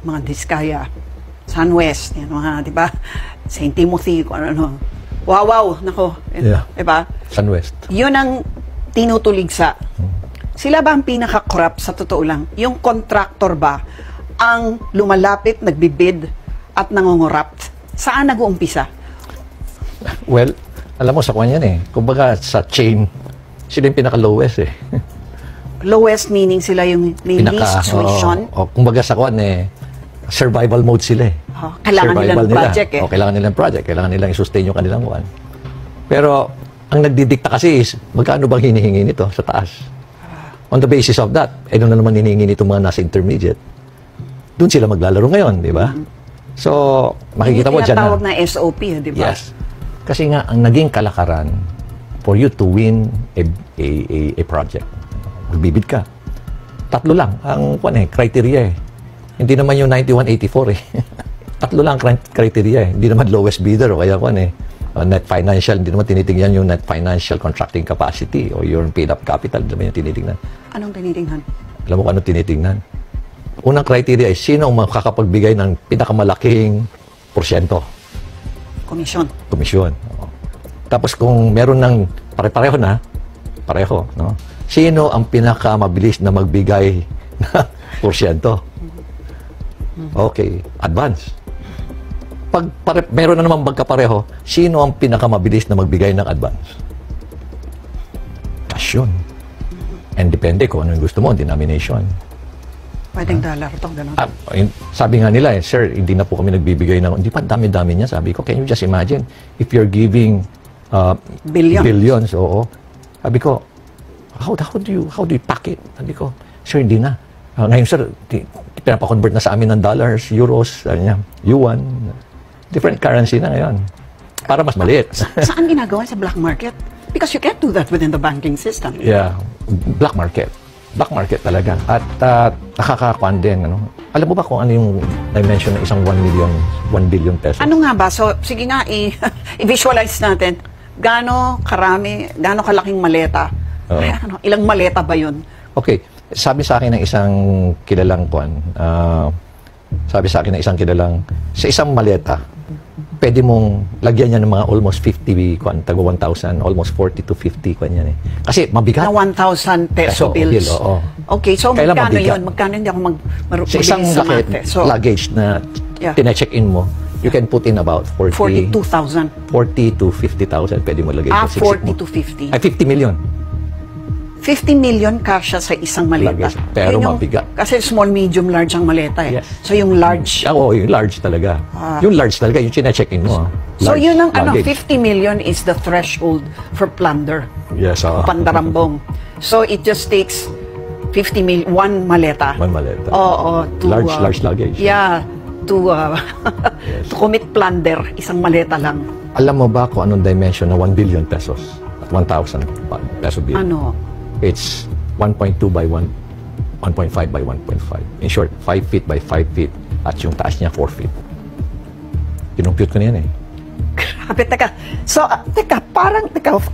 mga Diskaya, Sunwest, yan, mga, di ba? St. Timothy, kung ano. Wow, nako. Yeah. Di ba? Sunwest. Yun ang tinutuligsa. Sila ba ang pinaka-corrupt sa totoo lang? Yung contractor ba ang lumalapit, nagbibid at nangungurupt? Saan nag-uumpisa? Well, alam mo, sa kanya yan eh. Kumbaga, sa chain, sila yung pinaka-lowest eh. Lowest meaning sila yung may least tuition? Kumbaga sa kanya eh, survival mode sila eh. Kailangan nilang project eh. Kailangan nilang project. Kailangan nilang i-sustain yung kanilang buwan. Pero, ang nagdidikta kasi is, magkano bang hinihingi nito sa taas? On the basis of that, ano na naman hinihingi nito mga nasa intermediate? Doon sila maglalaro ngayon, di ba? So, makikita mo dyan na. Tinatawag na SOP, di ba? Yes. Kasi nga, ang naging kalakaran for you to win a project, magbibid ka. Tatlo lang ang criteria eh. Hindi naman yung 9184 eh. Tatlo lang criteria eh. Hindi naman lowest bidder o kaya net financial, hindi naman tinitingnan yung net financial contracting capacity o your paid up capital, hindi naman yung tinitingnan. Anong tinitingnan? Alam mo kung anong tinitingnan? Unang criteria ay sino ang makakapagbigay ng pinakamalaking porsyento? Komisyon. Komisyon. Tapos kung meron ng pare-pareho na, pareho, no? Sino ang pinakamabilis na magbigay ng porsyento? Okay, advance. Pag meron na naman magkapareho, sino ang pinakamabilis na magbigay ng advance? Cash yun. And depende kung ano yung gusto mo, denomination. Pwedeng dollar to, gano'n. Sabi nga nila, sir, hindi na po kami nagbibigay ng, hindi pa dami-dami niya. Sabi ko, can you just imagine, if you're giving billions, oo. Sabi ko, how do you pack it? Sabi ko, sir, hindi na. Ngayon, sir, pinapakonvert na sa amin ng dollars, euros, yuan. Different currency na ngayon. Para mas maliit. Saan ginagawa sa black market? Because you can't do that within the banking system. Yeah. Black market. Black market talaga. At nakakakuan din. Ano? Alam mo ba kung ano yung dimension ng isang 1 billion pesos? Ano nga ba? So, sige nga, i-visualize natin. Gaano kalaking maleta? Ilang maleta ba yun? Okay. Sabi sa akin ng isang kilalang sa isang maleta, pwede mong lagyan niya ng mga almost 50, tago 1,000, almost 40 to 50, yan eh. Kasi mabigat. Na 1,000 peso bills. Oo. Okay, so magkano yun? Magkano hindi ako sa isang luggage na tine-check-in mo, you can put in about 42,000. 40 to 50,000 pwede mo lagay. 40 to 50. Ay, 50 million. 50 million kasya sa isang maleta. Pero mabigat. Kasi small, medium, large ang maleta eh. Yes. So yung large. Oo, yung large talaga. Yung large talaga, yung chine-check-in mo. So yun ang 50 million is the threshold for plunder. Yes. Pandarambong. So it just takes 50 million, one maleta. One maleta. Oo. Large luggage. Yeah. To commit plunder, isang maleta lang. Alam mo ba kung anong dimension na 1 billion pesos at 1,000 peso bill? Ano? It's 1.2 by 1.5 by 1.5. In short, 5 feet by 5 feet. At yung taas niya, 4 feet. Kinumpute ko na yan eh. Grabe, teka. So,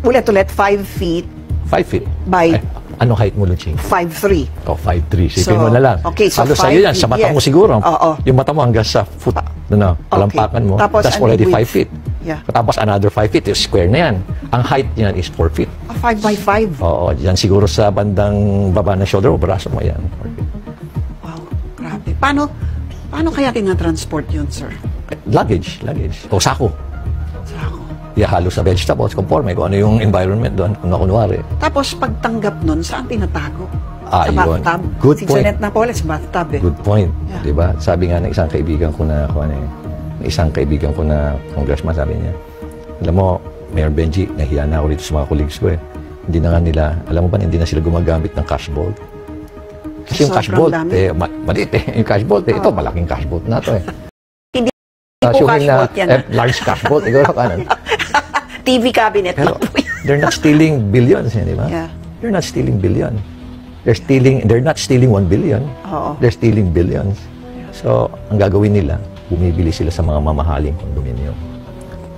ulit, 5 feet. 5 feet. By? Anong height mo, Luching? 5'3". 5'3". Sipin mo na lang. Okay, so halos sa'yo yan, sa mata mo siguro. Yung mata mo hanggang sa foot, palampakan mo. That's already 5 feet. Yeah. Tapos another 5 feet, yung square na yan. Ang height niyan is 4 feet. 5 by 5? Oo, yan siguro sa bandang baba ng shoulder o braso mo yan. Wow, grabe. Paano kaya tinatransport yun, sir? Luggage. O sako. Sako. Yeah, halos sa vegetables, conforme kung ano yung environment doon, kung kunwari. Tapos pagtanggap nun, saan tinatago? Sa Yun. bathtub? Good si point. Janet Napoles, bathtub eh. Good point. Yeah. Diba? Sabi nga ng isang kaibigan ko na, congressman, sabi niya, alam mo, Mayor Benji, nahiya na ako dito sa mga colleagues ko eh. Hindi na nga nila, alam mo ba, hindi na sila gumagamit ng cash vault. Kasi yung cash vault, maliit eh. Yung cash vault ito, malaking cash vault na ito eh. Hindi po cash vault yan. Large cash vault, ikaw kanan. TV cabinet. Pero, they're not stealing billions, di ba? Yeah. They're not stealing billion. They're not stealing 1 billion. They're stealing billions. So, ang gagawin nila, bumibili sila sa mga mamahaling condominium.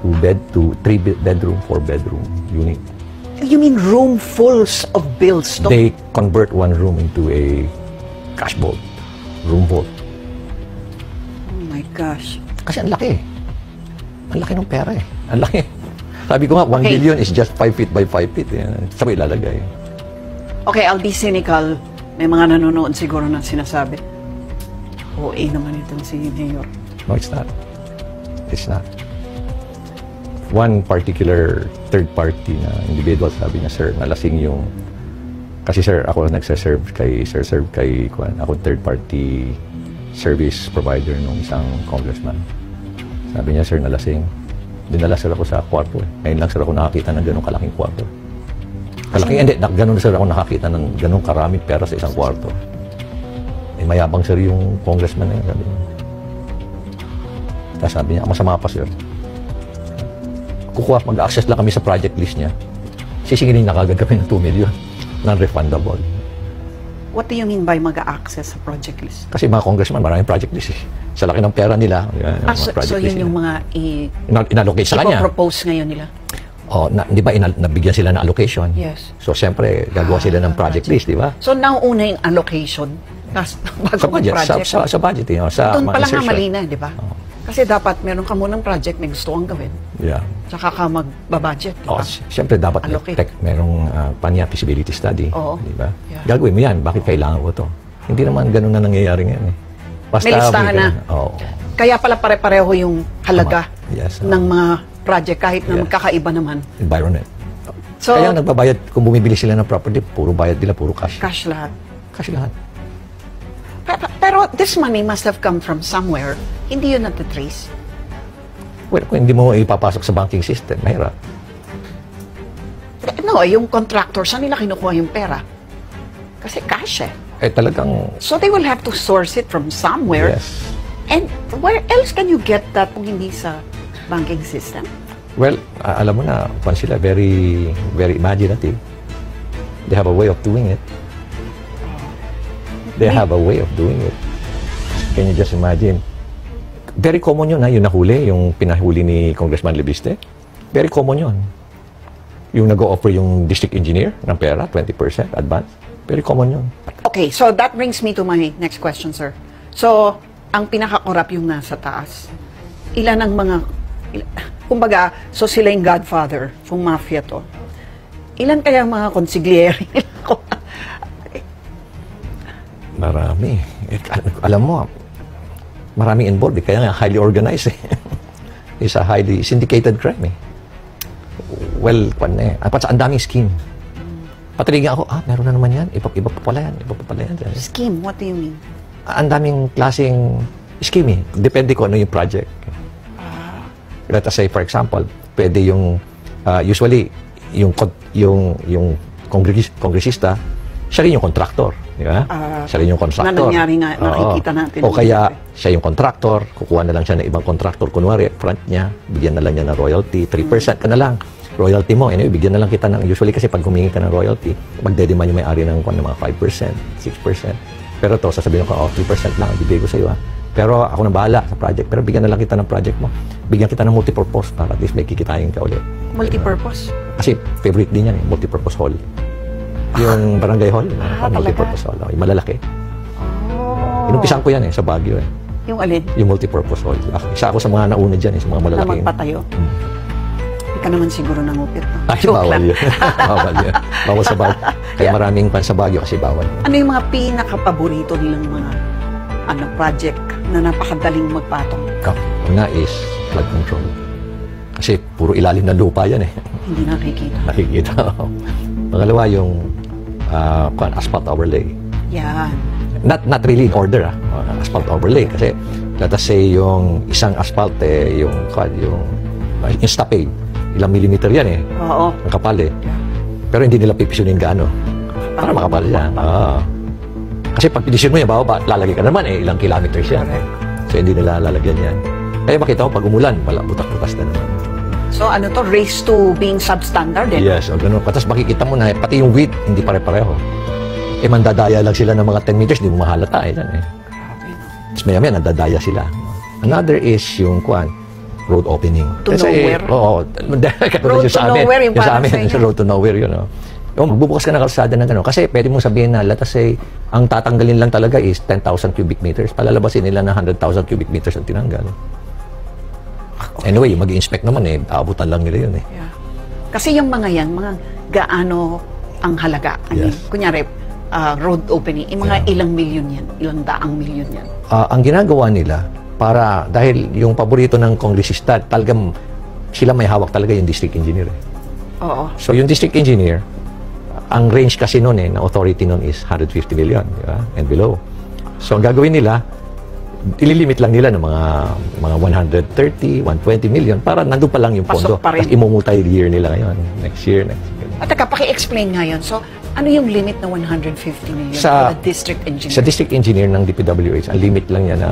3 bedroom, 4 bedroom unit. You mean room full of bills? They convert one room into a cash vault, room vault. gosh. Kasi ang laki. Ang laki ng pera eh. Ang laki. Sabi ko nga, 1 Okay. billion is just 5 feet by 5 feet. Saan mo ilalagay? Okay, I'll be cynical. May mga nanonood siguro na sinasabi, OA naman itong si Mayor. No, it's not. It's not. One particular third party na individual sabi niya, sir, nalasing yung... Kasi sir, ako nagsaserve kay Kwan. Ako third party service provider ng isang congressman. Sabi niya, sir, nalasing. Dinala sir ako sa kwarto eh. Ngayon lang sir ako nakakita ng ganong kalaking kwarto. Kalaking, hindi, ganun sir ako nakakita ng ganong karaming pera sa isang kwarto. Eh, mayabang sir yung congressman na yun, sabi niya. Tapos sabi niya, masama pa sir. Kukuha, mag-access lang kami sa project list niya. Sisingilin na kagad kami ng 2 million. Non-refundable. What do you mean by mag-access sa project list? Kasi mga congressman, maraming project list eh. Sa laki ng pera nila. Yan, mga So project list yun yung nila. mga Inallocate sa kanya. propose ngayon nila? Oh, di ba nabigyan sila ng allocation? Yes. So, siyempre, gagawa sila ng project list, di ba? So, nauna yung allocation bago Sa budget, mag-project. sa budget, sa Doon mga pa lang nga insertion. mali na, di ba? Kasi dapat meron ka munang project na gusto kang gawin. Yeah. Tsaka ka magbabudget, di Oh, ba? siyempre, dapat Allocate. merong feasibility study. Oo. Di ba? Yeah. Gagawin mo yan. Bakit kailangan ko to? Hindi naman ganun na nangyayari ngayon eh. Basta, May listahan na. Oo. Kaya pala pare-pareho yung halaga Yes, ng mga project kahit na Yeah. magkakaiba naman. Environment. So, Kaya nagbabayad, kung bumibili sila ng property, puro bayad nila, puro cash. cash lahat. Cash lahat. Pero this money must have come from somewhere. Hindi yun natitrace. Well, kung hindi mo ipapasok sa banking system, mahirap. No, yung contractor, saan nila kinukuha yung pera? Kasi cash eh. Eh talagang, So they will have to source it from somewhere. yes. And where else can you get that kung hindi sa banking system? Well, alam mo na, kung sila, very, very imaginative. They have a way of doing it. They have a way of doing it. Can you just imagine? Very common yun, yung nahuli, yung pinahuli ni Congressman Lebiste. Very common yun. Yung nag-o-offer yung district engineer ng pera, 20% advance. Very common yun. Okay, so that brings me to my next question, sir. So, ang pinaka-corrupt yung nasa taas. Ilan ang mga... kumbaga, so sila yung godfather, kung mafia to. Ilan kaya ang mga konsigliere? Marami. Alam mo, maraming involved. Kaya nga, highly organized eh. It's a highly syndicated crime eh. Well, ang daming scheme. Patiligyan ako, meron na naman yan. Iba pa pala yan. Iba pa pala yan. Scheme, what do you mean? Ang daming klaseng scheme eh. Depende ko ano yung project. Let us say, for example, pwede yung, usually, yung kongresista, siya rin yung contractor. Di ba? Siya rin yung contractor. Na nangyari nga, nakikita natin. O kaya, siya yung contractor, kukuha na lang siya ng ibang contractor. Kunwari, front niya, bigyan na lang niya ng royalty, 3% ka na lang. Royalty mo, anyway, bigyan na lang kita ng, usually kasi pag humingi ka ng royalty, magdedemand yung may-ari ng mga 5%, 6%. Pero to, sasabihin ko, 3% lang, ibigay ko sa iyo. Pero ako nang bahala sa project. Pero bigyan na lang kita ng project mo. Bigyan kita ng multipurpose para at least may kikitain ka ulit. Multipurpose? Kasi favorite din yan, multipurpose hall. Yung barangay hall, multipurpose hall. Yung malalaki. Oh. Inumpisan ko yan sa Baguio eh. Yung alin? Yung multipurpose hall. Isa ako sa mga nauna dyan, sa mga Na malalaking. magpatayo? Hindi ka naman siguro nangupit. No? Ay, Joke bawal lang. yun. Bawal yun. Bawal sa Baguio. Kaya maraming pan sa Baguio kasi bawal. Ano yung mga pinaka-paborito nilang mga project na napakadaling magpatong? Una is flood control. Kasi puro ilalim ng lupa yan eh. Hindi nakikita. Nakikita. Pangalawa yung asphalt overlay. Yan. Not really in order asphalt overlay kasi let us say yung isang asphalt yung stoppage ilang millimeter yan eh. Oo. Ang kapal eh. Pero hindi nila pipisunin gaano. Para makapal yan. Kasi pag pinisyon mo yan, lalagay ka naman eh, ilang kilometers yan. So hindi nila lalagyan yan. Kaya makita mo pag umulan, wala, butak-butas na naman. So ano to, race to being substandard eh? Yes, o ganun. Tapos makikita mo na pati yung width, hindi pare-pareho. Eh mandadaya lang sila ng mga 10 meters, hindi mo mahalata eh. Tapos maya-maya, nandadaya sila. Another is yung road opening. To nowhere? Oo. Road to nowhere, yung sa parang amin, sa inyo. road to nowhere yun. Magbubukas ka ng kalsada ng gano'n. Kasi pwede mong sabihin na, let us say, ang tatanggalin lang talaga is 10,000 cubic meters. Palalabasin nila na 100,000 cubic meters ang tinanggal. Anyway, mag-i-inspect naman aabutan lang nila yun Yeah. Kasi yung mga yan, mga gaano ang halaga. I mean, Yes. kunyari, road opening, mga ilang milyon yan, ilang daang milyon yan. Ang ginagawa nila, dahil yung paborito ng kongresista, talagang sila may hawak talaga yung district engineer. Oo. So yung district engineer, ang range kasi noon na authority noon is 150 million, di ba? And below. So ang gagawin nila, ililimit lang nila ng mga 130, 120 million para nandun pa lang yung pondo. Pasok pa rin. Tapos imumulti-year nila ngayon. Next year. At paki-explain nga yun. So, ano yung limit na 150 million Sa- for the district engineer? Sa district engineer ng DPWH, ang limit lang niya na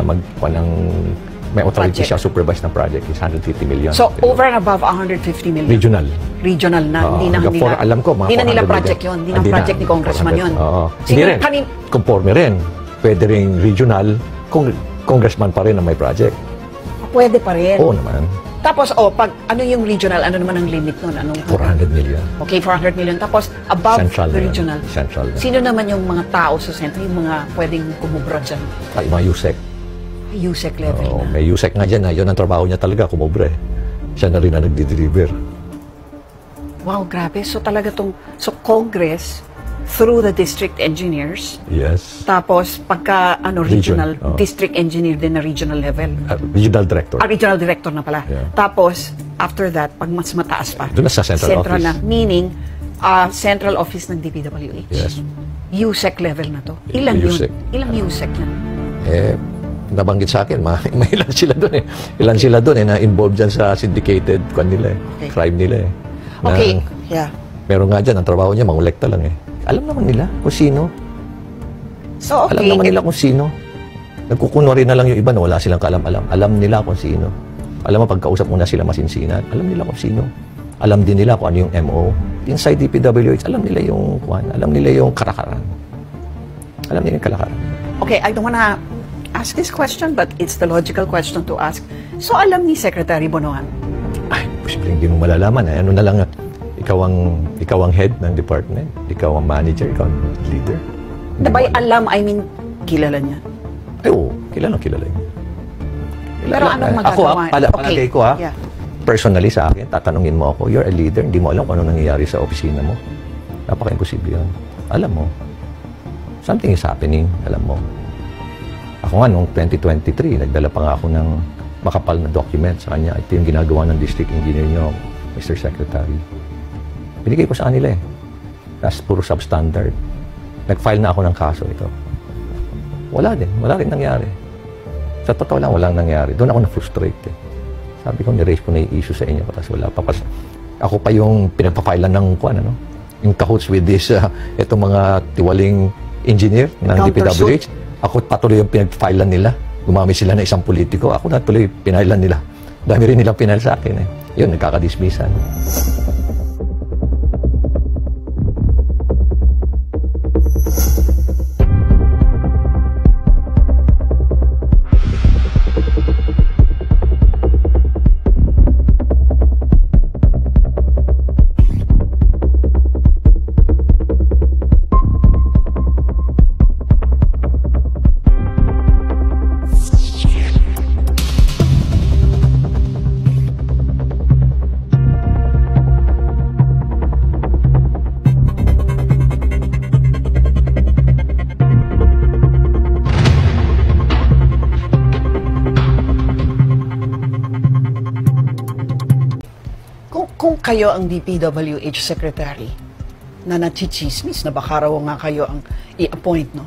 may authority Project. siya supervise ng project is 150 million. So, over and above 150 million. Regional. Regional na. Oo, Hindi na hanggang nila. alam ko, mga Hindi na nila 400 project million. yun. Hindi na project ni Congressman 400. yun. Oo. Hindi Siguro rin. Conforme rin. Pwede rin regional. Congressman pa rin na may project. Pwede pa rin. Oo naman. Tapos, pag ano yung regional, ano naman ang limit nun? Anong 400 million. Okay, 400 million. Tapos, above Central the na yun. regional. Central na. Sino naman yung mga tao sa sentro, yung mga pwedeng kumubra dyan? Ay, mga USEC. USEC level Oo, na. may USEC nga dyan. Yun ang trabaho niya talaga, kumobra Siya na rin ang nagdi-deliver. Wow, grabe. So talaga Congress, through the district engineers, Yes. tapos pagka Region, regional, oo. district engineer din na regional level. Regional director. Regional director na pala. Yeah. Tapos, after that, pag mas mataas pa, Doon na sa central office. na, meaning, central office ng DPWH. Yes. USEC level na to. Ilang USEC. yun? Ilang USEC yan? Nabanggit sa akin, may ilan sila doon Ilan sila doon na involved dyan sa syndicated Okay. crime nila Okay, yeah. Meron nga dyan, ang trabaho niya, mangolekta lang Alam naman nila kung sino. So, okay. Alam naman nila kung sino. Nagkukunwari na lang yung iba na wala silang kaalam-alam. Alam nila kung sino. Alam mo, pagkausap mo na sila masinsinan, alam nila kung sino. Alam din nila kung ano yung MO. Inside DPWH, alam nila yung alam nila yung kalakaran. Alam nila yung kalakaran. Okay, I don't wanna ask this question, but it's the logical question to ask. So, alam ni Secretary Bonoan? Ay, posible hindi mo malalaman. Ano na lang, ikaw ang head ng department, ikaw ang manager, ikaw ang leader. Hindi By mo alam. alam, I mean, kilala niya. Ay, oo, kilala niya. Pero anong magagawa? Palagay ko Yeah. personally sa akin, tatanungin mo ako, you're a leader, hindi mo alam kung ano nangyayari sa opisina mo. Napaka-imposible yun. Alam mo, something is happening, alam mo. Ako nga, noong 2023, nagdala pa nga ako ng makapal na document sa kanya. Ito yung ginagawa ng district engineer nyo, Mr. Secretary. Binigay ko sa kanila That's puro substandard. Nag-file na ako ng kaso ito. Wala rin nangyari. Sa totoo lang, walang nangyari. Doon ako na-frustrate Sabi ko, ni-raise ko na yung issue sa inyo, tapos wala pa. Ako pa yung pinagpa-file ng yung cahoots with this, itong mga tiwaling engineer ng DPWH. Ako patuloy yung pinag-filean nila. Gumamit sila ng isang politiko. Ako na tuloy pinailan nila. Dami rin nilang pinail sa akin Yun, nagkakadismissan. Kung kayo ang DPWH Secretary na nachichismis na baka raw nga kayo ang i-appoint, no?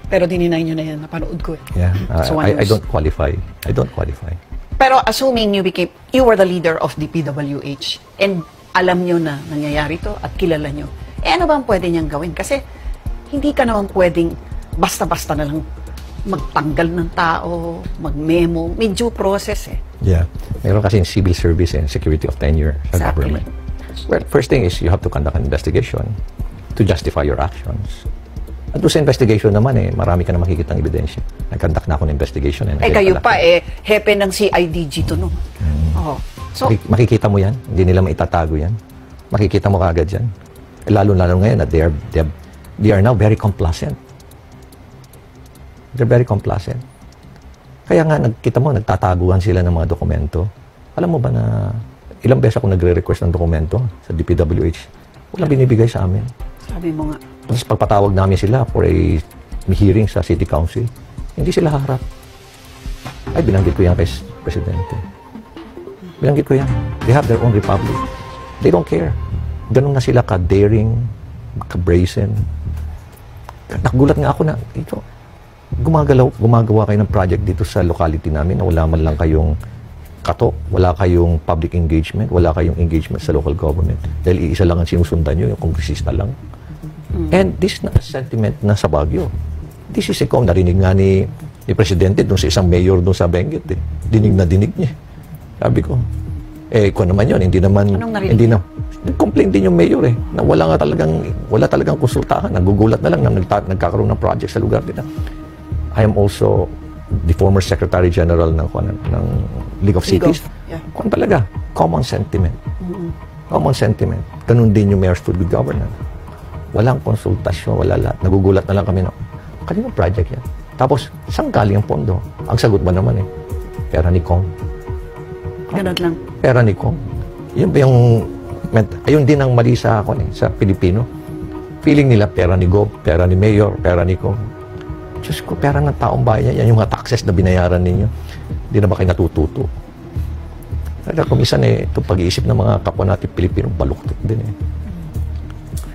Pero dininay nyo na yan, napanood ko Yeah, So, I don't qualify. I don't qualify. Pero assuming you were the leader of DPWH and alam nyo na nangyayari to at kilala nyo, ano ba ang pwede niyang gawin? Kasi hindi ka naman pwedeng basta-basta na lang magtanggal ng tao, mag-memo, may due process Yeah. Meron kasi civil service and security of tenure sa Exactly. government. Well, first thing is you have to conduct an investigation to justify your actions. At doon sa investigation naman marami ka na makikitang ebidensya. Nag-conduct na ako ng investigation. kayo pa hepe ng CIDG to, no? Oh. So, Makikita mo yan. Hindi nila maitatago yan. Makikita mo kaagad yan. Lalo-lalo ngayon na they are now very complacent. They're very complacent. Kaya nga, kita mo, nagtataguan sila ng mga dokumento. Alam mo ba na ilang beses ako nagre-request ng dokumento sa DPWH? Walang binibigay sa amin. Sabi mo nga. Tapos pagpatawag namin sila for a hearing sa City Council, hindi sila harap. Ay, binanggit ko yan kay Presidente. Binanggit ko yan. They have their own republic. They don't care. Ganun na sila ka-daring, ka-brazen. Nakugulat nga ako na, ito, gumagawa kayo ng project dito sa locality namin na wala man lang kayong katok, wala kayong public engagement, wala kayong engagement sa local government. Dahil iisa lang ang sinusundan nyo, yung kongresista lang. And this na sentiment na sa Baguio. This is ikaw, narinig nga ni Presidente doon sa isang mayor doon sa Benguet. Dinig na dinig niya. Sabi ko, kung naman yun, hindi naman, hindi na, nag-complain din yung mayor na wala talagang konsultahan. Nagugulat na lang na nagkakaroon ng project sa lugar nila. I am also the former Secretary General ng League of Cities. Kung talaga, common sentiment. Common sentiment. Ganun din yung Mayor's Food Good Governance. Walang konsultasyon, wala lahat. Nagugulat na lang kami na, kaninong project yan? Tapos, saan galing ang pondo? Ang sagot ba naman pera ni Kong. Ganun lang. Pera ni Kong. Yun ba yung, ayun din ang mali sa sa Pilipino. Feeling nila, pera ni Gob, pera ni Mayor, pera ni Kong. Diyos ko, pera ng taong bayan yan. Yung mga taxes na binayaran ninyo. Hindi na ba kayo natututo? Kaya kumisan itong pag-iisip ng mga kapwa natin Pilipino, baluktot din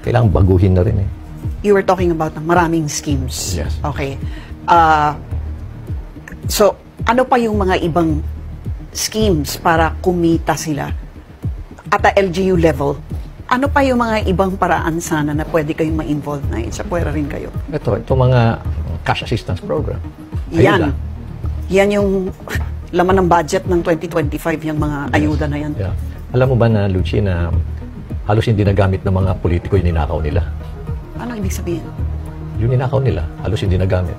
Kailangan baguhin na rin You were talking about maraming schemes. Yes. Okay. So, ano pa yung mga ibang schemes para kumita sila at a LGU level? Ano pa yung mga ibang paraan sana na pwede kayong ma-involve na sa puwera rin kayo? Ito mga cash assistance program. Yan. Yan yung laman ng budget ng 2025, yung mga ayuda na yan. Yeah. Alam mo ba na, Lucy, na halos hindi nagamit ng mga politiko yung ninakaw nila? Ano ibig sabihin? Yung ninakaw nila, halos hindi nagamit.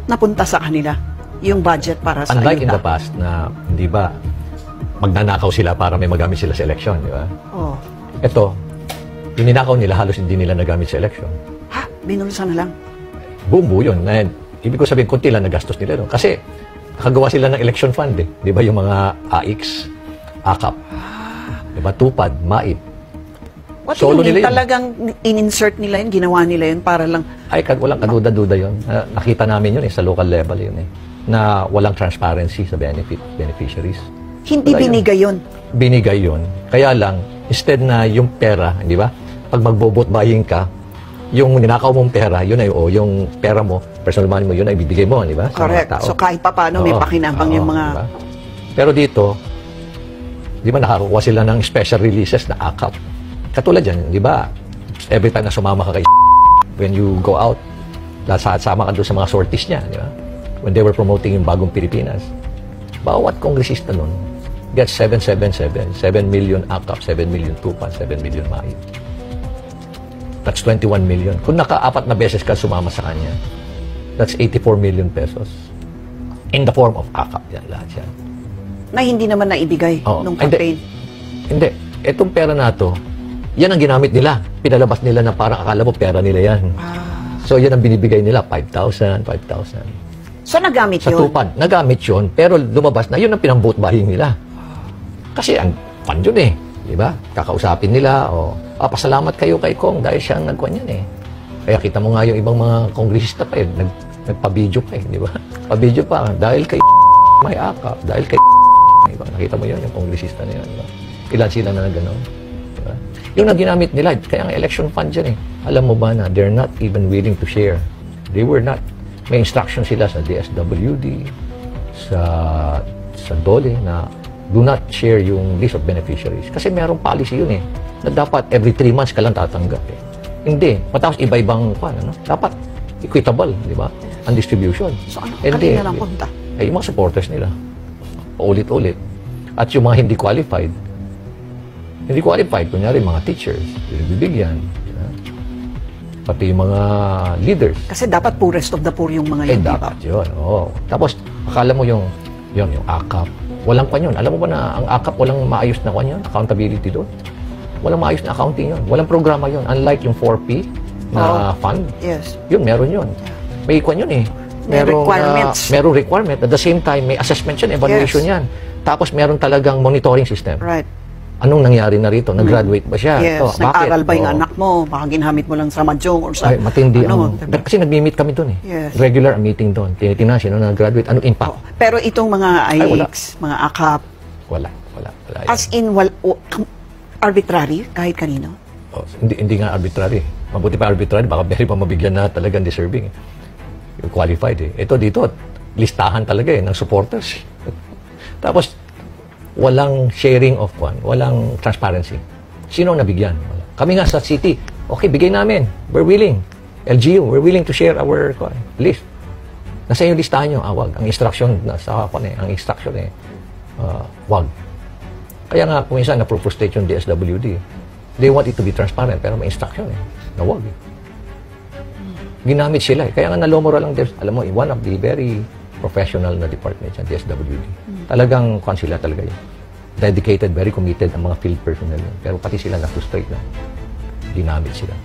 Napunta sa kanila yung budget para sa Unlike ayuda. in the past na, hindi ba, magnanakaw sila para may magamit sila sa election, di ba? Oh. Ito, yung ninakaw nila, halos hindi nila nagamit sa election. Ha? Binulsa na lang? Buo yun. Ibig ko sabihin, kunti lang nagastos nila. No? Kasi, nakagawa sila ng election fund Di ba yung mga AIX, AKAP, di ba, TUPAD, MAIP. What Solo do you mean? nila yun. Talagang in-insert nila yun, ginawa nila yun para lang... Ay, walang kaduda-duda yun. Nakita namin yun sa local level yun na walang transparency sa beneficiaries. Hindi Wala binigay yun. Binigay yun. Kaya lang, instead na yung pera, di ba? Pag mag-vote buying ka, yung ninakaw mong pera, yun ay, yung pera mo, personal money mo, yun ay bibigay mo, di ba? Sa Correct. mga tao. So kahit pa paano may pakinabang yung mga... Diba? Pero dito, di ba nakakuha sila ng special releases na AKAP. Katulad yan, di ba? Every time na sumama ka kay when you go out, sama ka doon sa mga sorties niya, di ba? When they were promoting yung bagong Pilipinas. Bawat kongresista nun, get 777, 7 million AKAP, 7 million TUPAD, 7 million MAIP. That's 21 million. Kung naka-4 na beses ka sumama sa kanya, that's 84 million pesos. In the form of AKAP yan, lahat yan. Na hindi naman naibigay nung campaign. Hindi. Itong pera na to, yan ang ginamit nila. Pinalabas nila na parang akala mo pera nila yan. So yan ang binibigay nila, 5,000, 5,000. So nagamit Sa yun? TUPAD, nagamit yun, pero lumabas na, yun ang pinang-vote buying nila. Kasi ang fund yun di ba? Kakausapin nila, pasalamat kayo kay Kong dahil siya ang nagkuhan yan Kaya kita mo nga yung ibang mga kongresista pa nagpa-video pa di ba? Pa-video pa, dahil kay may AKAP, dahil kay diba? Nakita mo yun, yung kongresista na yun, diba? Ilan sila na gano'n, diba? Yung na ginamit nila, kaya ang election fund yan Alam mo ba na they're not even willing to share. They were not. May instruction sila sa DSWD, sa DOLE na do not share yung list of beneficiaries. Kasi merong policy yun na dapat every 3 months ka lang tatanggap Hindi. Matapos iba-ibang dapat equitable, di ba? Ang distribution. So ano, kanina lang punta? Yung mga supporters nila. Ulit-ulit. At yung mga hindi qualified, kunyari mga teachers, bibigyan. Pati yung mga leaders. Kasi dapat poorest of the poor yung mga yun, dapat yun. Tapos, akala mo yung AKAP. Walang kwan yun. Alam mo ba na ang AKAP walang maayos na kwan yun? Accountability doon. Walang maayos na accounting yun. Walang programa yun. Unlike yung 4P na fund. Yes. Yun, meron yun. May ikwan yun eh. May requirements. Merong requirement. At the same time, may assessment yun, evaluation yan. Tapos meron talagang monitoring system. Right. Anong nangyari na rito? Nag-graduate ba siya? Yes. Bakit? Nag-aral ba yung anak mo? Baka ginamit mo lang sa mahjong or sa... Ay, matindi. Diba? Kasi nag-meet kami doon eh. Yes. Regular ang meeting doon. Tinitingnan sino nag-graduate. Anong impact? Pero itong mga wala. IX, mga AKAP, Wala. as in, arbitrary, kahit kanino? Hindi nga arbitrary. Mabuti pa arbitrary, baka very pa mabigyan na talagang deserving. Yung qualified eh. Ito dito, listahan talaga eh, ng supporters. Tapos, walang sharing of one, walang transparency. Sino ang nabigyan? Wala. Kami nga sa city, okay, bigay namin. We're willing. LGU, we're willing to share our list. Nasa yung listahan nyo, wag. Ang instruction, ang instruction eh, wag. Kaya nga, kung minsan, na-frustrate yung DSWD. They want it to be transparent, pero may instruction eh, na wag eh. Ginamit sila eh. Kaya nga nalomora lang, alam mo, one of the very professional na departments ng DSWD. Talagang, sila talaga yun. Dedicated, very committed ang mga field personnel yun. Pero pati sila na-frustrate na. Ginamit sila.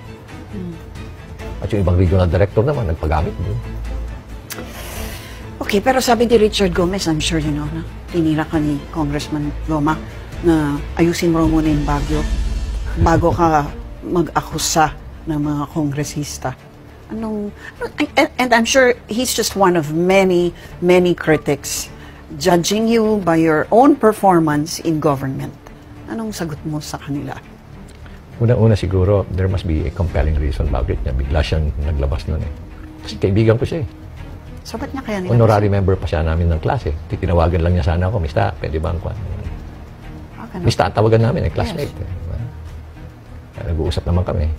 At yung ibang regional director naman, nagpagamit din. Okay, pero sabi ni Richard Gomez, I'm sure you know, na tinira ka ni Congressman Goma na ayusin mo muna yung bago ka mag-akusa ng mga kongresista. And I'm sure he's just one of many critics judging you by your own performance in government. Anong sagot mo sa kanila? Una siguro, there must be a compelling reason bakit niya bigla siyang naglabas nun eh. Kasi kaibigan ko siya eh. So, ba't niya kaya nila? Honorary member pa siya namin ng klase. Tinawagan lang niya sana ako, Mista, pwede ba ang kwan? Mista, tawagan namin eh, classmate. Yes. Nag-uusap naman kami.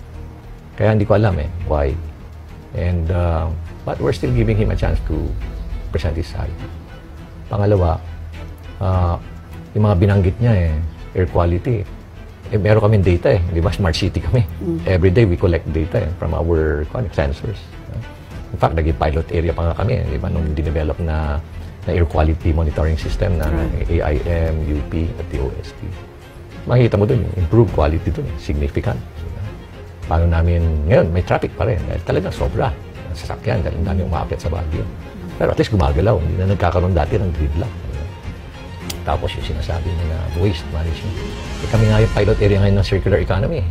Kaya hindi ko alam eh, why. And, but we're still giving him a chance to present his side. Pangalawa, yung mga binanggit niya eh, air quality. Eh, meron kaming data eh, di ba? Smart city kami. Every day we collect data eh, from our sensors. In fact, naging pilot area pa nga kami, di ba? Nung dinevelop na air quality monitoring system na AIM, UP, at DOST. Makikita mo dun, improved quality dun, significant. Paano namin, ngayon, may traffic pa rin. Talagang sobra. Sasakyan, dahil ang dami umaakit sa Baguio. Pero at least gumagalaw. Hindi na nagkakaroon dati ng gridlock. Tapos yung sinasabi na waste management. Kami nga yung pilot area ngayon ng circular economy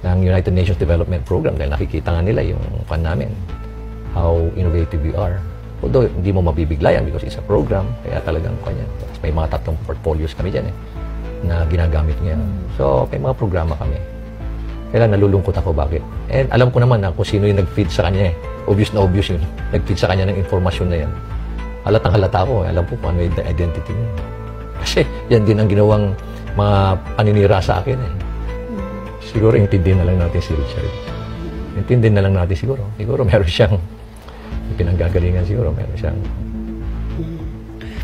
ng United Nations Development Program dahil nakikita nga nila yung pan namin, how innovative we are. Although hindi mo mabibiglayan because it's a program, kaya talagang kanya. May mga 3 portfolios kami dyan na ginagamit niya. So, may mga programa kami. Kaya nalulungkot ako bakit. And alam ko naman na kung sino yung nag-feed sa kanya eh. Obvious na obvious yun. Nag-feed sa kanya ng informasyon na yan. Halatang halata ko. Alam po kung ano yung identity niya. Kasi yan din ang ginawang mga paninira sa akin eh. Siguro intindihin na lang natin si Richard. Intindihin na lang natin siguro. Siguro meron siyang pinanggagalingan siguro. Meron siyang...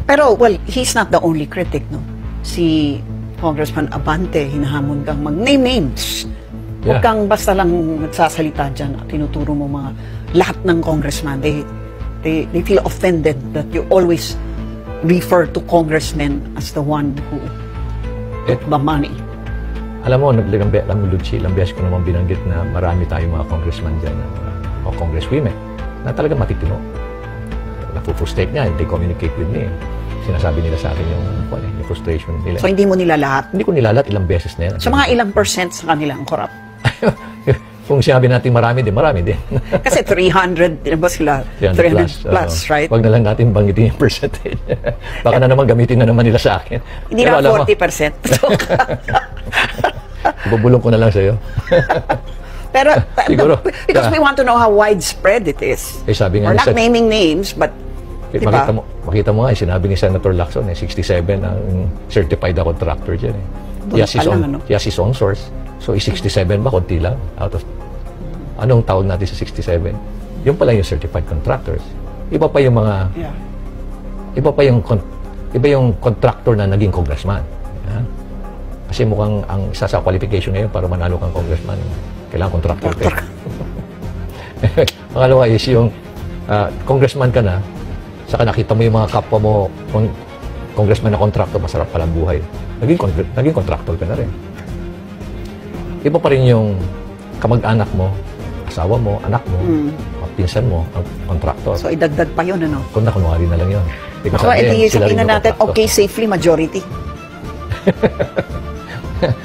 Pero, well, he's not the only critic, no? Si Congressman Abante, hinahamon kang mag-name names. Huwag kang basta lang nagsasalita dyan at tinuturo mo mga lahat ng congressman. They feel offended that you always refer to congressmen as the one who took the money. Alam mo, ilang beses ko naman binanggit na marami tayong mga congressman dyan o congresswomen na talagang matitino. Napu-frustrate niya, they communicate with me. Sinasabi nila sa akin yung frustration nila. So, hindi mo nilalat? Hindi ko nilalat, ilang beses na yan. So, mga ilang percent sa kanila ang corrupt? Kung sinabi natin marami din. Kasi 300, di ba sila? 300 plus, right? Wag na lang natin banggitin yung percentage. Baka na naman gamitin na naman nila sa akin. Hindi na 40%. Bubulong ko na lang sa'yo. Pero, siguro, because we want to know how widespread it is. Eh, sabi nga we're not naming names, but diba? Makita mo nga, sinabi ni Senator Lacson, 67 ang certified na contractor dyan. He has his own source. So, 67 ba? Kunti lang. Out of, anong tawag natin sa 67? Yung pala yung certified contractors. Iba pa yung mga... Iba yung contractor na naging congressman. Kasi mukhang ang isa sa qualification ngayon para manalo kang congressman, kailangan contractor ka. Pangalawa is yung congressman ka na, saka nakita mo yung mga kapwa mo, congressman na contractor, masarap palang buhay. Naging contractor ka na rin. Iba pa rin yung kamag-anak mo, asawa mo, anak mo, pinsan mo, ang kontraktor. So, idagdag pa yun, ano? Kung kunwari na lang yun. Ako, edi sabihin na natin, okay, safely, majority.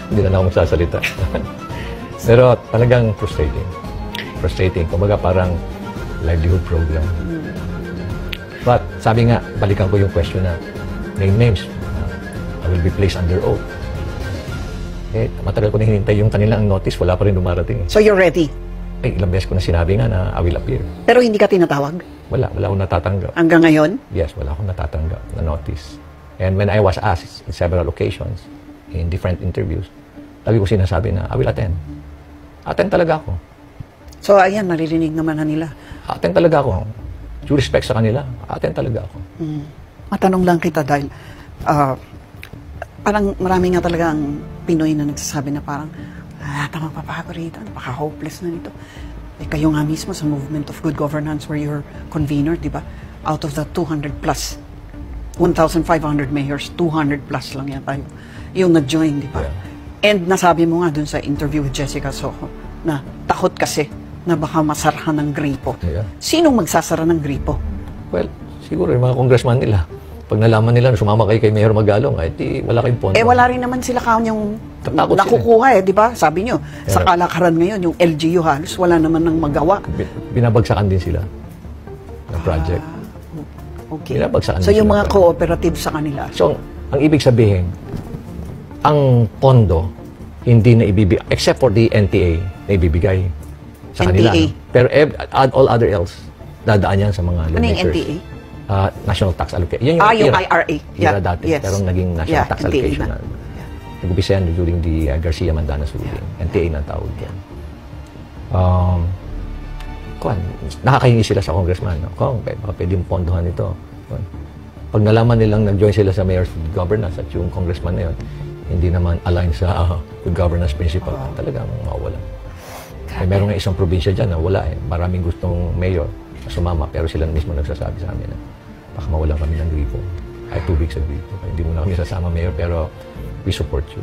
Hindi na ako magsasalita. Pero talagang frustrating. Frustrating. Kumbaga parang livelihood program. But sabi nga, balikan ko yung question na name names. I will be placed under oath. Eh, matagal ko na hinintay yung kanilang notice, wala pa rin dumarating. So, you're ready? Eh, ilang beses ko na sinabi nga na I will appear. Pero hindi ka tinatawag? Wala akong natatanggap. Hanggang ngayon? Yes, wala akong natatanggap na notice. And when I was asked in several occasions, in different interviews, lagi ko sinasabi na I will attend. Attend talaga ako. So, ayan, naririnig naman na nila. Attend talaga ako. Due respect sa kanila, attend talaga ako. Matanong lang kita dahil parang marami nga talaga ang Pinoy na nagsasabi na parang tamang papago rito, napaka-hopeless na nito. Eh, kayo nga mismo sa Movement of Good Governance where you're convener, di ba? Out of the 200 plus, 1,500 mayors, 200 plus lang yan tayo. Yung nag-join, di ba? Yeah. And nasabi mo nga dun sa interview with Jessica Soho na takot kasi na baka masarahan ng gripo. Yeah. Sinong magsasara ng gripo? Well, siguro yung mga congressman nila. Pag nalaman nila na sumama kayo kay Mayor Magalong, ay di wala kayong pondo. Eh, wala rin naman sila yung Tatakot nakukuha di ba? Sabi nyo, sa kalakaran ngayon, yung LGU halos wala naman nang magawa. Binabagsakan din sila ng project. Okay. Binabagsakan So, din yung sila mga ng cooperative sa kanila. So, ang ibig sabihin, ang pondo hindi na ibibigay, except for the NTA na ibibigay sa kanila. NTA? Pero all other else, dadaan yan sa mga Ano yung lawmakers. NTA? National Tax Allocation. Yan Yung IRA. IRA. IRA dati. Yes. Pero naging National Tax NTA Allocation na. na. Nag-umpisa yan during the Garcia Mandanas ruling. NTA na tawag yan. Nakakahingi sila sa congressman. Kung baka pwedeng pondohan ito. Pag nalaman nilang nag-join sila sa mayor's good governance at yung congressman na yun, hindi naman align sa good governance principle, talagang mawala. Eh, meron nga isang probinsya dyan na wala eh. Maraming gustong mayor na sumama, pero sila mismo nagsasabi sa amin na baka mawalan kami ng gripo. Ay, 2 weeks sa gripo. Hindi mo na kami sasama, mayor, pero we support you.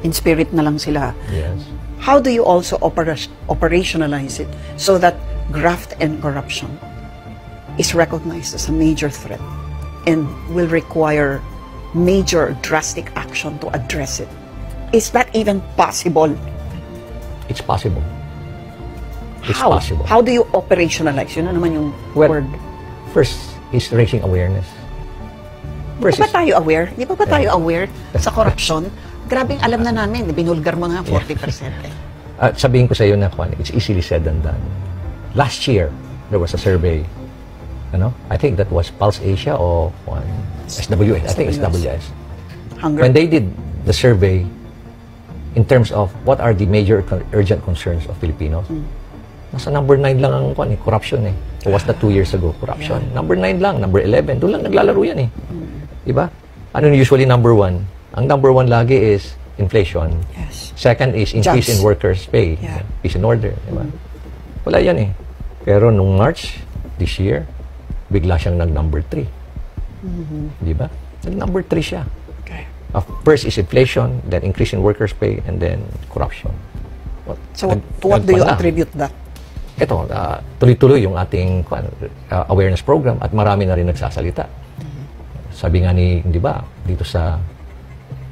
In spirit na lang sila. Yes. How do you also operationalize it so that graft and corruption is recognized as a major threat and will require major drastic action to address it? Is that even possible? It's possible. It's How? possible. How do you operationalize? Yun na naman yung Well, word. First is raising awareness. Di ba tayo aware? Di ba tayo aware sa corruption? Grabing alam na namin. Binulgar mo nga 40% eh. Sabihin ko sa iyo na, Juan, it's easily said than done. Last year, there was a survey. I think that was Pulse Asia or SWS. I think it's SWS. Hunger. When they did the survey in terms of what are the major urgent concerns of Filipinos, nasa number 9 lang ang corruption eh. Or was that 2 years ago? Corruption. Yeah. Number 9 lang, number 11. Doon lang naglalaro yan eh. Diba? Ano usually number 1? Ang number 1 lagi is inflation. Yes. Second is increase in workers' pay. Yeah. Peace and order. Diba? Wala yan eh. Pero nung March this year, bigla siyang nag-number 3. Diba? Nag-number 3 siya. Okay. First is inflation, then increase in workers' pay, and then corruption. So, to what do you attribute that? Ito, tuloy-tuloy yung ating awareness program at marami na rin nagsasalita. Sabi nga di ba, dito sa,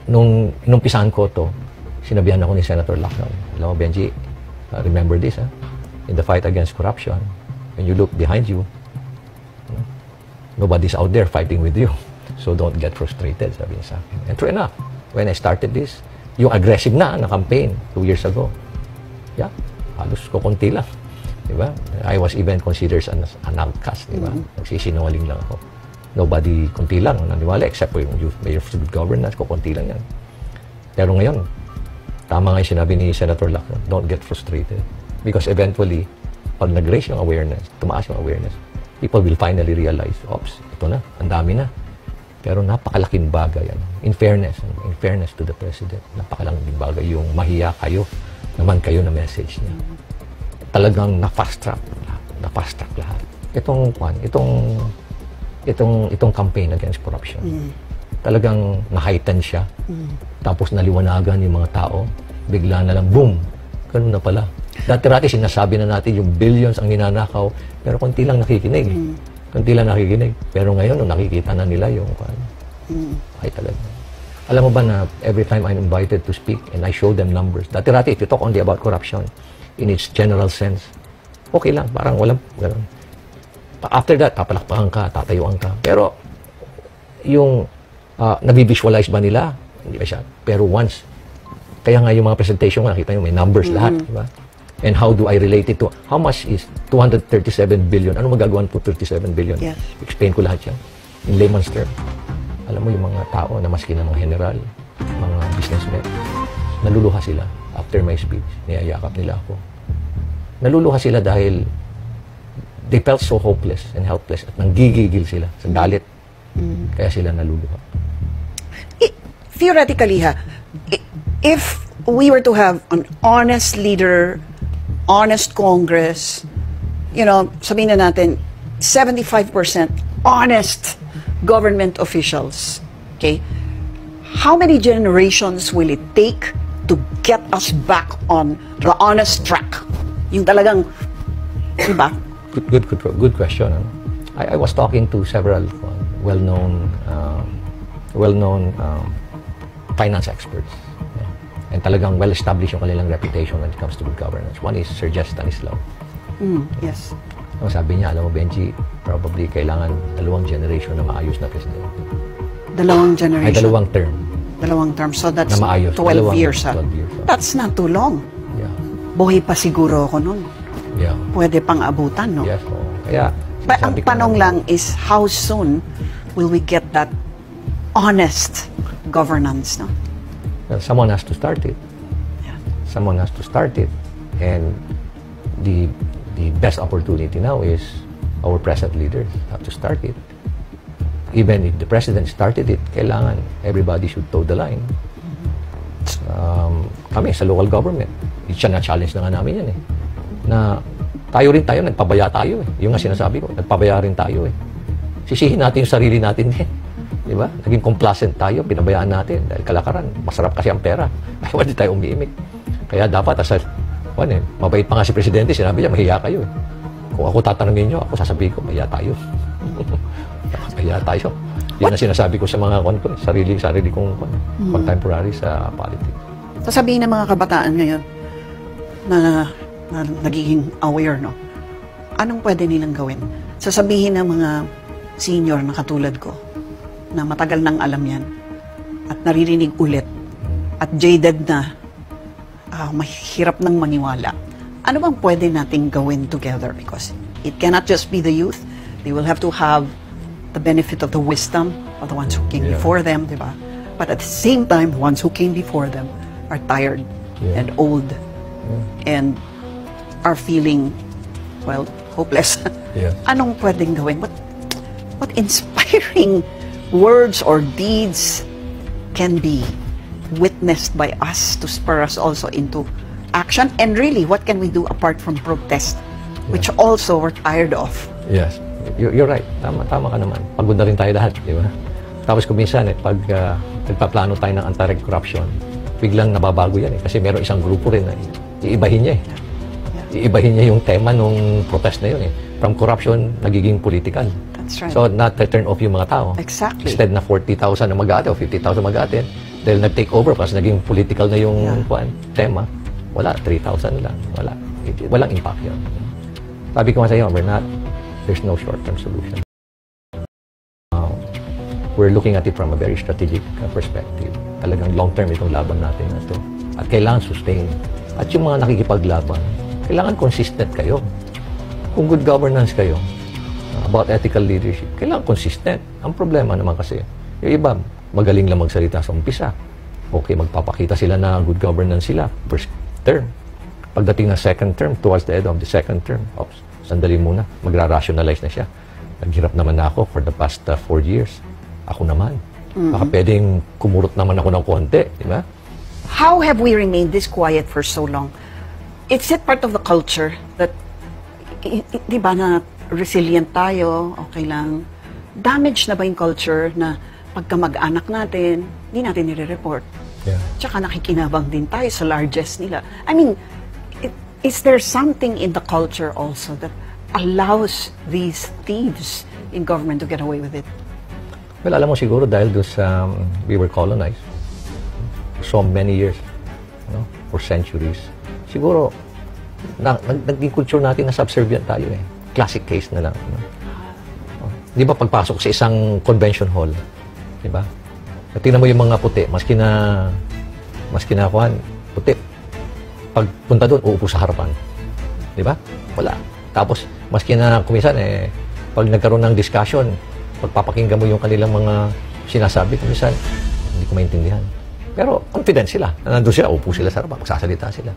nung inumpisahan ko to, sinabihan ako ni Senator Lacson. Alam mo, Benji, remember this, in the fight against corruption, when you look behind you, nobody's out there fighting with you. So don't get frustrated, sabi niya sa akin. And true enough, when I started this, yung aggressive na campaign 2 years ago, halos ko konti lang. Diba? I was even considered an outcast. Diba? Nagsisinungaling lang ako. Nobody, konti lang, naniwala, except for yung youth mayor of good governance, konti lang yan. Pero ngayon, tama nga yung sinabi ni Senator Lacson, don't get frustrated. Because eventually, pag nag-raise yung awareness, tumaas yung awareness, people will finally realize, oops, ito na, ang dami na. Pero napakalaking bagay yan. In fairness to the President, napakalaking bagay yung mahiya kayo, naman kayo na message niya. Talagang na-fast track lahat. Itong campaign against corruption. Talagang na-heighten siya. Tapos naliwanagan yung mga tao bigla na lang, boom, ganun na pala. Dati-rati sinasabi na natin yung billions ang ninanakaw, pero konti lang nakikinig. Konti lang nakikinig. Pero ngayon, nung nakikita na nila yung, ay talaga. Alam mo ba na every time I'm invited to speak and I show them numbers, dati-rati, if you talk only about corruption in its general sense, okay lang, parang walang, ganun. After that, papalakpakan ka, tatayuan ka. Pero, yung, nabivisualize ba nila? Hindi ba siya? Pero once, kaya nga yung mga presentation ko, nakita nyo, may numbers lahat, di ba? And how do I relate it to, how much is 237 billion? Ano magagawa ng 237 billion? Yes. Explain ko lahat yan. In layman's term. Alam mo, yung mga tao na maski ng mga general, mga businessmen, naluluha sila after my speech. Niyayakap nila ako. Naluluha sila dahil they felt so hopeless and helpless at nanggigigil sila sa galit. Kaya sila naluluha. Theoretically, if we were to have an honest leader, honest Congress, you know, sabihin na natin, 75% honest government officials, okay? How many generations will it take to get us back on the honest track? Yung talagang, diba? Good question. Ano? I was talking to several well-known finance experts. And talagang well-established yung kanilang reputation when it comes to good governance. One is Sir Jess Stanislaw. Yes. Ang sabi niya, alam mo, Benji, probably kailangan 2 generation na maayos na presidente. 2 generation? Ay, 2 term. 2 term. So that's na maayos. 12 years. 12 years. That's not too long. Yeah. Buhay pa siguro ako nun. Yeah. Pwede pang abutan, no? Yes. Oh. Kaya, But ang tanong lang is, how soon will we get that honest governance, no? Well, someone has to start it. Yeah. Someone has to start it. And the best opportunity now is our present leaders have to start it. Even if the president started it, kailangan everybody should toe the line. Kami sa local government, siya na-challenge na nga namin yan eh. Na tayo, nagpabaya tayo eh. Yung nga sinasabi ko, nagpabaya rin tayo eh. Sisihin natin yung sarili natin din. Di ba? Naging complacent tayo, pinabayaan natin dahil kalakaran. Masarap kasi ang pera. Ayaw di tayo umiimik. Kaya dapat, mabait pa nga si Presidente, sinabi niya, mahiya kayo eh. Kung ako tatanungin niyo, ako sasabihin ko, mahiya tayo. Mahiya tayo. Yan ang sinasabi ko sa mga sarili kong contemporary sa politics. Sasabihin ng mga kabataan ngayon na nagiging aware, no? Anong pwede nilang gawin? Sasabihin ng mga senior na katulad ko, na matagal nang alam yan, at naririnig ulit, at jaded na, mahirap nang maniwala. Ano bang pwede nating gawin together? Because it cannot just be the youth. They will have to have the benefit of the wisdom of the ones who came before them, di ba? But at the same time, the ones who came before them are tired and old and are feeling, well, hopeless. Anong pwedeng gawin? What inspiring words or deeds can be witnessed by us to spur us also into action? And really, what can we do apart from protest, which also we're tired of? Yes. You're right. Tama ka naman. Pagod na rin tayo lahat, di ba? Tapos kung minsan, pag nagpaplano tayo ng anti-corruption, biglang nababago yan eh. Kasi meron isang grupo rin na iibahin niya eh. Iibahin niya yung tema nung protest na yun eh. From corruption, nagiging political. That's right. So, not to turn off yung mga tao. Exactly. Instead na 40,000 na mag-aatin o 50,000 mag-aatin, dahil nag-take over kasi naging political na yung tema, wala, 3,000 lang. Walang impact yun. Sabi ko nga sa iyo, there's no short-term solution. We're looking at it from a very strategic perspective. Talagang long-term itong laban natin na ito. At kailangan sustain. At yung mga nakikipaglaban, kailangan consistent kayo. Kung good governance kayo, about ethical leadership, kailangan consistent. Ang problema naman kasi, yung iba, magaling lang magsalita sa umpisa. Okay, magpapakita sila na good governance sila, first term. Pagdating ng second term, towards the end of the second term, sandali muna, magra-rationalize na siya. Naghirap naman na ako for the past 4 years. Ako naman. Baka pwedeng kumurot naman ako ng konti, di ba? How have we remained this quiet for so long? Is it part of the culture that, di ba, na resilient tayo, okay lang? Damage na ba yung culture na pagka mag-anak natin, hindi natin nire-report? Yeah. Tsaka nakikinabang din tayo sa largest nila. I mean, is there something in the culture also that allows these thieves in government to get away with it? Well, alam mo siguro dahil doon sa we were colonized so many years, for centuries. Siguro, naging culture natin na subservient tayo eh. Classic case na lang. Di ba pagpasok sa isang convention hall, di ba? Tingnan mo yung mga puti, maski na kuhan, puti. Pagpunta doon, uupo sa harapan. Di ba? Wala. Tapos, maski na kumisan, pag nagkaroon ng discussion, pagpapakinggan mo yung kanilang mga sinasabi, kumisan, hindi ko maintindihan. Pero, confident sila. Nandun sila, upo sila sa harapan, magsasalita sila.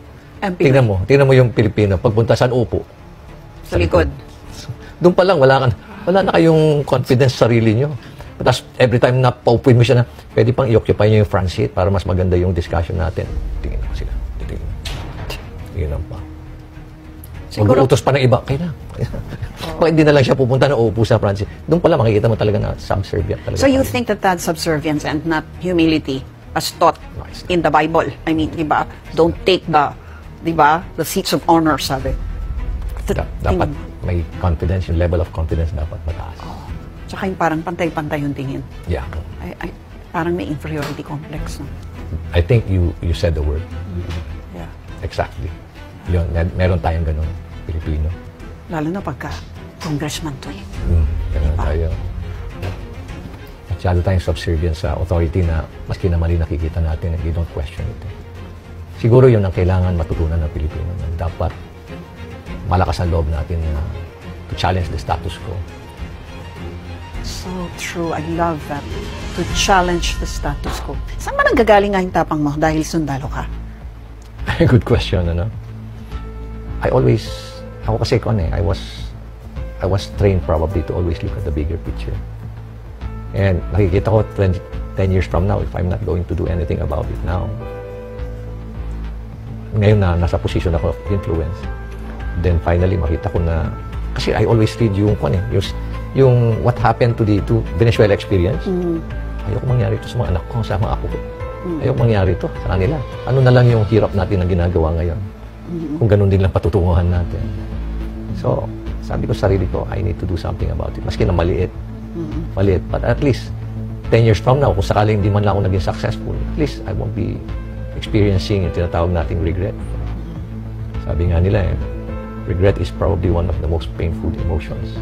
Tingnan mo yung Pilipino, pagpunta saan upo? Sa likod. Doon pa lang, wala na kayong confidence sa sarili nyo. Tapos, every time na paupuin mo siya na, pwede pang i-occupy nyo yung front seat para mas maganda yung discussion natin. Tingin mo sila. Tingin pa. Mag-uutos pa ng iba. Kailan? Bakit di na lang siya pupunta na uupo sa front seat? Doon pala makikita mo talaga na subservient talaga. So you think that that's subservience and not humility as taught in the Bible? I mean, di ba? Don't take the seats of honor, sabi. Dapat may confidence, yung level of confidence dapat mataas. Tsaka yung parang pantay-pantay yung tingin. Yeah. Parang may inferiority complex. No? I think you said the word. Yeah. Exactly. Yun, meron tayong ganun, Pilipino. Lalo na pagka congressman to eh. Ganun tayo. Masyado tayong subservient sa authority na maski na mali nakikita natin, we don't question it. Siguro yun ang kailangan matutunan ng Pilipino. Dapat malakas ang loob natin na to challenge the status quo. So true. I love that. To challenge the status quo. Saan ba nanggagaling nga yung tapang mo dahil sundalo ka? Good question, ano? Ako kasi I was trained probably to always look at the bigger picture. And nakikita ko 10 years from now, if I'm not going to do anything about it now, ngayon na nasa position ako of influence, then finally makita ko na, kasi I always read yung what happened to Venezuela experience. Ayoko mangyari ito sa mga anak ko, sa mga apo ko. Ayoko mangyari ito sa kanila. Ano na lang yung hirap natin na ginagawa ngayon? Kung ganun din lang patutunguhan natin. So, sabi ko sa sarili ko, I need to do something about it. Maski na maliit. Maliit. But at least, 10 years from now, kung sakaling hindi man lang ako naging successful, at least I won't be experiencing yung tinatawag nating regret. Sabi nga nila, regret is probably one of the most painful emotions,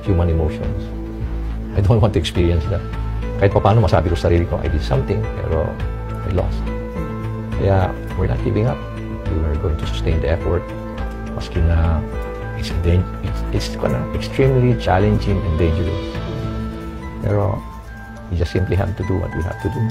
human emotions. I don't want to experience that. Kahit pa paano masabi ko sa sarili ko, I did something, pero I lost. Kaya, we're not giving up. We are going to sustain the effort. Maski na it's extremely challenging and dangerous. Pero, we just simply have to do what we have to do.